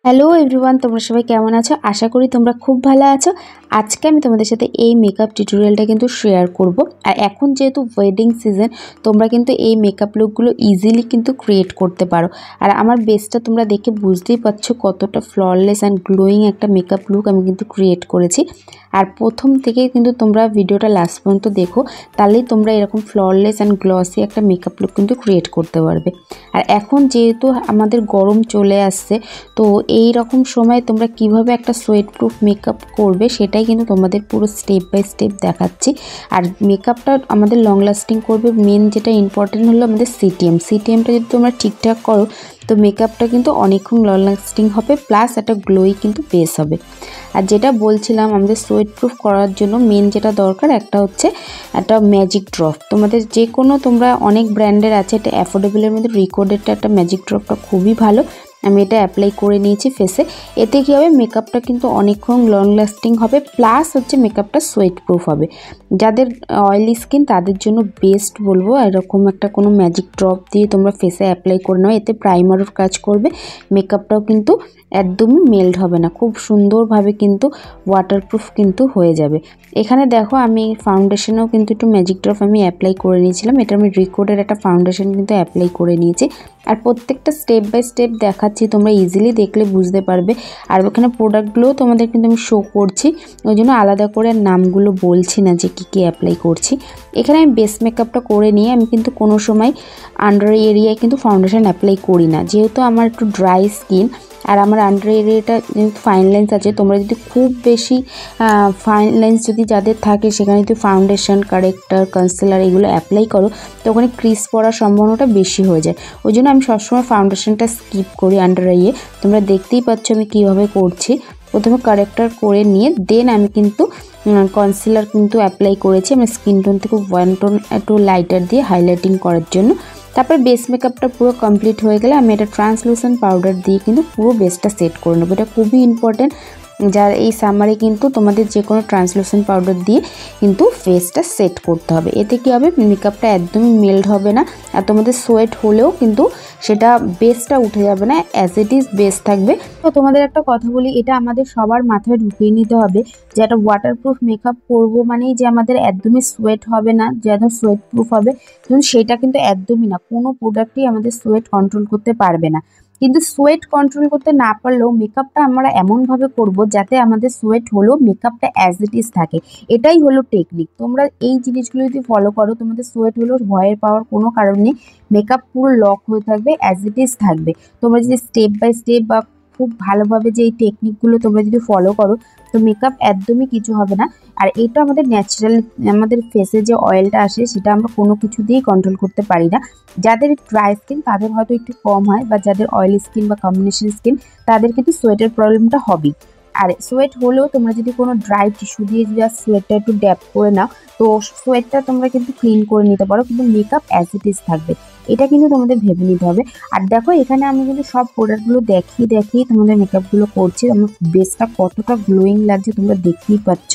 Hello everyone, তোমরা সবাই কেমন আছো? আশা করি তোমরা খুব ভালো আছো। আজকে আমি তোমাদের সাথে এই মেকআপ টিউটোরিয়ালটা কিন্তু শেয়ার করব। আর এখন যেহেতু ওয়েডিং সিজন, তোমরা কিন্তু এই মেকআপ লুকগুলো ইজিলি কিন্তু ক্রিয়েট করতে পারো। আর আমার বেসটা তোমরা দেখে বুঝতেই পারছো কতটা ফ্ললেস অ্যান্ড গ্লোয়িং একটা মেকআপ লুক আমি কিন্তু ক্রিয়েট করেছি। আর প্রথম থেকেই কিন্তু তোমরা ভিডিওটা লাস্ট পর্যন্ত দেখো, তাহলেই তোমরা এরকম ফ্ললেস অ্যান্ড গ্লসি একটা মেকআপ লুক কিন্তু ক্রিয়েট করতে পারবে। আর এখন যেহেতু আমাদের গরম চলে আসছে, তো এই রকম সময় তোমরা কিভাবে একটা সোয়েট প্রুফ মেকআপ করবে সেটাই কিন্তু তোমাদের পুরো স্টেপ বাই স্টেপ দেখাচ্ছি। আর মেকআপটা আমাদের লং লাস্টিং করবে। মেন যেটা ইম্পর্টেন্ট হলো আমাদের সিটিএমটা যদি তোমরা ঠিকঠাক করো তো মেকআপটা কিন্তু অনেকক্ষণ লং লাস্টিং হবে, প্লাস একটা গ্লোই কিন্তু বেস হবে। আর যেটা বলছিলাম, আমাদের সোয়েট প্রুফ করার জন্য মেন যেটা দরকার একটা হচ্ছে একটা ম্যাজিক ড্রপ। তোমাদের যে কোনো তোমরা অনেক ব্র্যান্ডের আছে, এটা অ্যাফোর্ডেবলের মধ্যে রিকর্ডেডটা একটা ম্যাজিক ড্রপটা খুবই ভালো। আমি এটা অ্যাপ্লাই করে নিয়েছি ফেসে। এতে কী হবে, মেকআপটা কিন্তু অনেকক্ষণ লং লাস্টিং হবে, প্লাস হচ্ছে মেকআপটা সোয়েট প্রুফ হবে। যাদের অয়েলি স্কিন তাদের জন্য বেস্ট বলবো এরকম একটা কোনো ম্যাজিক ড্রপ দিয়ে তোমরা ফেসে অ্যাপ্লাই করে নাও। এতে প্রাইমারও কাজ করবে, মেকআপটাও কিন্তু একদমই মেল্ট হবে না, খুব সুন্দরভাবে কিন্তু ওয়াটারপ্রুফ কিন্তু হয়ে যাবে। এখানে দেখো আমি ফাউন্ডেশনেও কিন্তু একটু ম্যাজিক ড্রপ আমি অ্যাপ্লাই করে নিয়েছিলাম। এটা আমি রিকর্ডের একটা ফাউন্ডেশন কিন্তু অ্যাপ্লাই করে নিয়েছি। আর প্রত্যেকটা স্টেপ বাই স্টেপ দেখাচ্ছি, তোমরা ইজিলি দেখলে বুঝতে পারবে। আর ওখানে প্রোডাক্টগুলোও তোমাদের কিন্তু আমি শো করছি, ওই জন্য আলাদা করে নামগুলো বলছি না যে কী কী অ্যাপ্লাই করছি। এখানে আমি বেস মেকআপটা করে নিয়ে আমি কিন্তু কোনো সময় আন্ডার এরিয়ায় কিন্তু ফাউন্ডেশন অ্যাপ্লাই করি না, যেহেতু আমার একটু ড্রাই স্কিন। আর আমার আন্ডার এরিয়াটা যেহেতু ফাইন লেন্স আছে, তোমরা যদি খুব বেশি ফাইন লেন্স যদি যাদের থাকে সেখানে যদি ফাউন্ডেশন, কারেক্টার, কনসিলার এগুলো অ্যাপ্লাই করো তো ওখানে ক্রিজ পড়ার সম্ভাবনাটা বেশি হয়ে যায়। ওই জন্য আমি সবসময় ফাউন্ডেশনটা স্কিপ করি আন্ডার আইয়ে। তোমরা দেখতেই পাচ্ছ আমি কীভাবে করছি। প্রথমে কারেক্টার করে নিয়ে দেন আমি কিন্তু কনসিলার কিন্তু অ্যাপ্লাই করেছি আমার স্কিন টোন থেকে ওয়ান টোন একটু লাইটার দিয়ে হাইলাইটিং করার জন্য। তারপর বেস মেকআপটা পুরো কমপ্লিট হয়ে গেলে আমি এটা ট্রান্সলুসেন্ট পাউডার দিয়ে কিন্তু পুরো বেসটা সেট করে নেবো। এটা খুবই ইম্পর্টেন্ট, যার এই সামারে কিন্তু তোমাদের যে কোনো ট্রান্সলুসেন্ট পাউডার দিয়ে কিন্তু ফেসটা সেট করতে হবে। এতে কী হবে, মেকআপটা একদমই মেল্ট হবে না, আর তোমাদের সোয়েট হলেও কিন্তু সেটা বেসটা উঠে যাবে না, অ্যাজ ইট ইজ বেস থাকবে। তো তোমাদের একটা কথা বলি, এটা আমাদের সবার মাথায় ঢুকিয়ে নিতে হবে যে একটা ওয়াটারপ্রুফ মেকআপ করবো মানেই যে আমাদের একদমই সোয়েট হবে না, যেন সোয়েট প্রুফ হবে, কিন্তু সেটা কিন্তু একদমই না। কোনো প্রোডাক্টই আমাদের সোয়েট কন্ট্রোল করতে পারবে না। কিন্তু সোয়েট কন্ট্রোল করতে না পারলেও মেকআপটা আমরা এমনভাবে করব যাতে আমাদের সোয়েট হলেও মেকআপটা অ্যাজ ইট ইজ থাকে। এটাই হলো টেকনিক। তোমরা এই জিনিসগুলো যদি ফলো করো, তোমাদের সোয়েট হলেও ভয়ের পাওয়ার কোনো কারণ নেই, মেকআপ পুরো লক হয়ে থাকবে, অ্যাজ ইট ইজ থাকবে। তোমরা যদি স্টেপ বাই স্টেপ বা খুব ভালোভাবে যে এই টেকনিকগুলো তোমরা যদি ফলো করো তো মেকআপ একদমই কিছু হবে না। আর এটা আমাদের ন্যাচারাল, আমাদের ফেসে যে অয়েলটা আসে সেটা আমরা কোনো কিছু দিয়েই কন্ট্রোল করতে পারি না। যাদের ড্রাই স্কিন তাদের হয়তো একটু কম হয়, বা যাদের অয়েলি স্কিন বা কম্বিনেশন স্কিন তাদের কিন্তু সোয়েটের প্রবলেমটা হবেই। আর সোয়েট হলেও তোমরা যদি কোনো ড্রাই টিস্যু দিয়ে জাস্ট সোয়েটটা একটু ড্যাপ করে নাও তো সোয়েটটা তোমরা কিন্তু ক্লিন করে নিতে পারো, কিন্তু মেকআপ অ্যাজ ইট ইজ থাকবে। এটা কিন্তু তোমাদের ভেবে নিতে হবে। আর দেখো এখানে আমি কিন্তু সব প্রোডাক্টগুলো দেখিয়ে তোমাদের মেকআপগুলো করছি। আমার বেসটা কতটা গ্লোয়িং লাগছে তোমরা দেখতেই পাচ্ছ।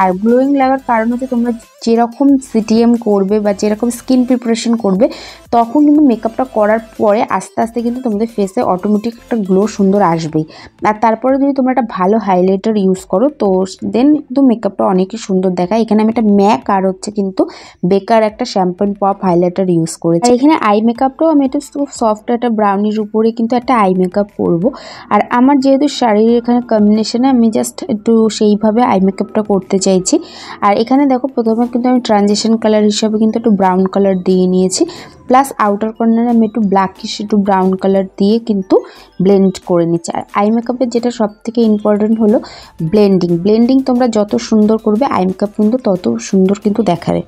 আর গ্লোয়িং লাগার কারণ হচ্ছে তোমরা যেরকম সিটিএম করবে বা যেরকম স্কিন প্রিপারেশন করবে তখন কিন্তু মেকআপটা করার পরে আস্তে আস্তে কিন্তু তোমাদের ফেসে অটোমেটিক একটা গ্লো সুন্দর আসবেই। আর তারপরে যদি তোমরা একটা ভালো হাইলাইটার ইউজ করো তো দেন কিন্তু মেকআপটা অনেকই সুন্দর দেখায়। এখানে আমি একটা ম্যাক আর হচ্ছে কিন্তু বেকার একটা shampoo and pop highlighter use করেছি। এখানে আই মেকআপটাও আমি একটু সফট একটা ব্রাউনির উপরে কিন্তু একটা আই মেকআপ করবো। আর আমার যেহেতু শাড়ির এখানে কম্বিনেশনে আমি জাস্ট একটু সেইভাবে আই মেকআপটা করতে চাইছি। আর এখানে দেখো প্রথমে কিন্তু আমি ট্রানজিশন কালার হিসাবে কিন্তু একটু ব্রাউন কালার দিয়ে নিয়েছি, প্লাস আউটার কর্নারে আমি একটু ব্ল্যাকিশ একটু ব্রাউন কালার দিয়ে কিন্তু ব্লেন্ড করে নিচ্ছি। আর আই মেকআপের যেটা সব থেকে ইম্পর্টেন্ট হলো ব্লেন্ডিং তোমরা যত সুন্দর করবে আই মেকআপ কিন্তু তত সুন্দর কিন্তু দেখাবে।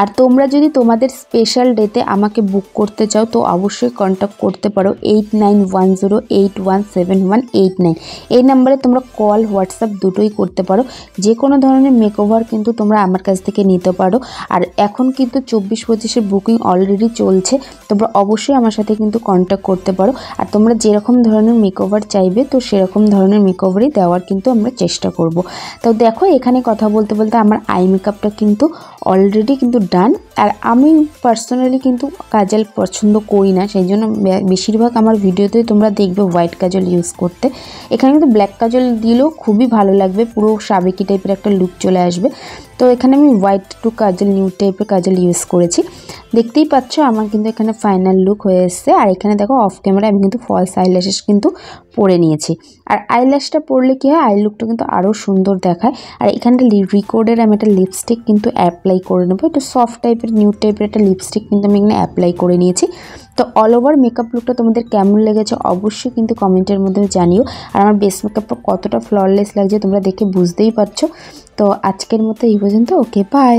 আর তোমরা যদি তোমাদের স্পেশাল ডেতে আমাকে বুক করতে চাও তো অবশ্যই কন্ট্যাক্ট করতে পারো 8910817189। এই নাম্বারে তোমরা কল, হোয়াটসঅ্যাপ দুটোই করতে পারো। যে কোনো ধরনের মেকওভার কিন্তু তোমরা আমার কাছ থেকে নিতে পারো। আর এখন কিন্তু 24-25-এর বুকিং অলরেডি চলছে, তোমরা অবশ্যই আমার সাথে কিন্তু কন্ট্যাক্ট করতে পারো। আর তোমরা যেরকম ধরনের মেকওভার চাইবে তো সেরকম ধরনের মেকওভারই দেওয়ার কিন্তু আমরা চেষ্টা করব। তো দেখো এখানে কথা বলতে বলতে আমার আই মেকআপটা কিন্তু অলরেডি কিন্তু ডান। আর আমি পার্সোনালি কিন্তু কাজল পছন্দ করি না, সেই জন্য বেশিরভাগ আমার ভিডিওতে তোমরা দেখবে হোয়াইট কাজল ইউজ করতে। এখানে কিন্তু ব্ল্যাক কাজল দিলেও খুবই ভালো লাগবে, পুরো সাবেকি টাইপের একটা লুক চলে আসবে। তো এখানে আমি হোয়াইট টু কাজল নিউড টাইপের কাজল ইউজ করেছি। দেখতেই পাচ্ছ আমার কিন্তু এখানে ফাইনাল লুক হয়ে এসছে। আর এখানে দেখো অফ ক্যামেরা আমি কিন্তু ফলস আইল্যাশেস কিন্তু পরে নিয়েছি। আর আইল্যাশটা পরলে কী হয়, আই লুকটা কিন্তু আরও সুন্দর দেখায়। আর এখানটা রিকর্ডের আমি একটা লিপস্টিক কিন্তু অ্যাপ্লাই করে নেবো, একটু সফট টাইপের নিউড টাইপের একটা লিপস্টিক কিন্তু আমি এখানে অ্যাপ্লাই করে নিয়েছি। তো অল ওভার মেকআপ লুকটা তোমাদের কেমন লেগেছে অবশ্যই কিন্তু কমেন্টের মধ্যে জানিও। আর আমার বেস মেকআপটা কতটা ফ্ললেস লাগছে তোমরা দেখে বুঝতেই পারছো। তো আজকের মতো এই পর্যন্ত, ওকে বাই।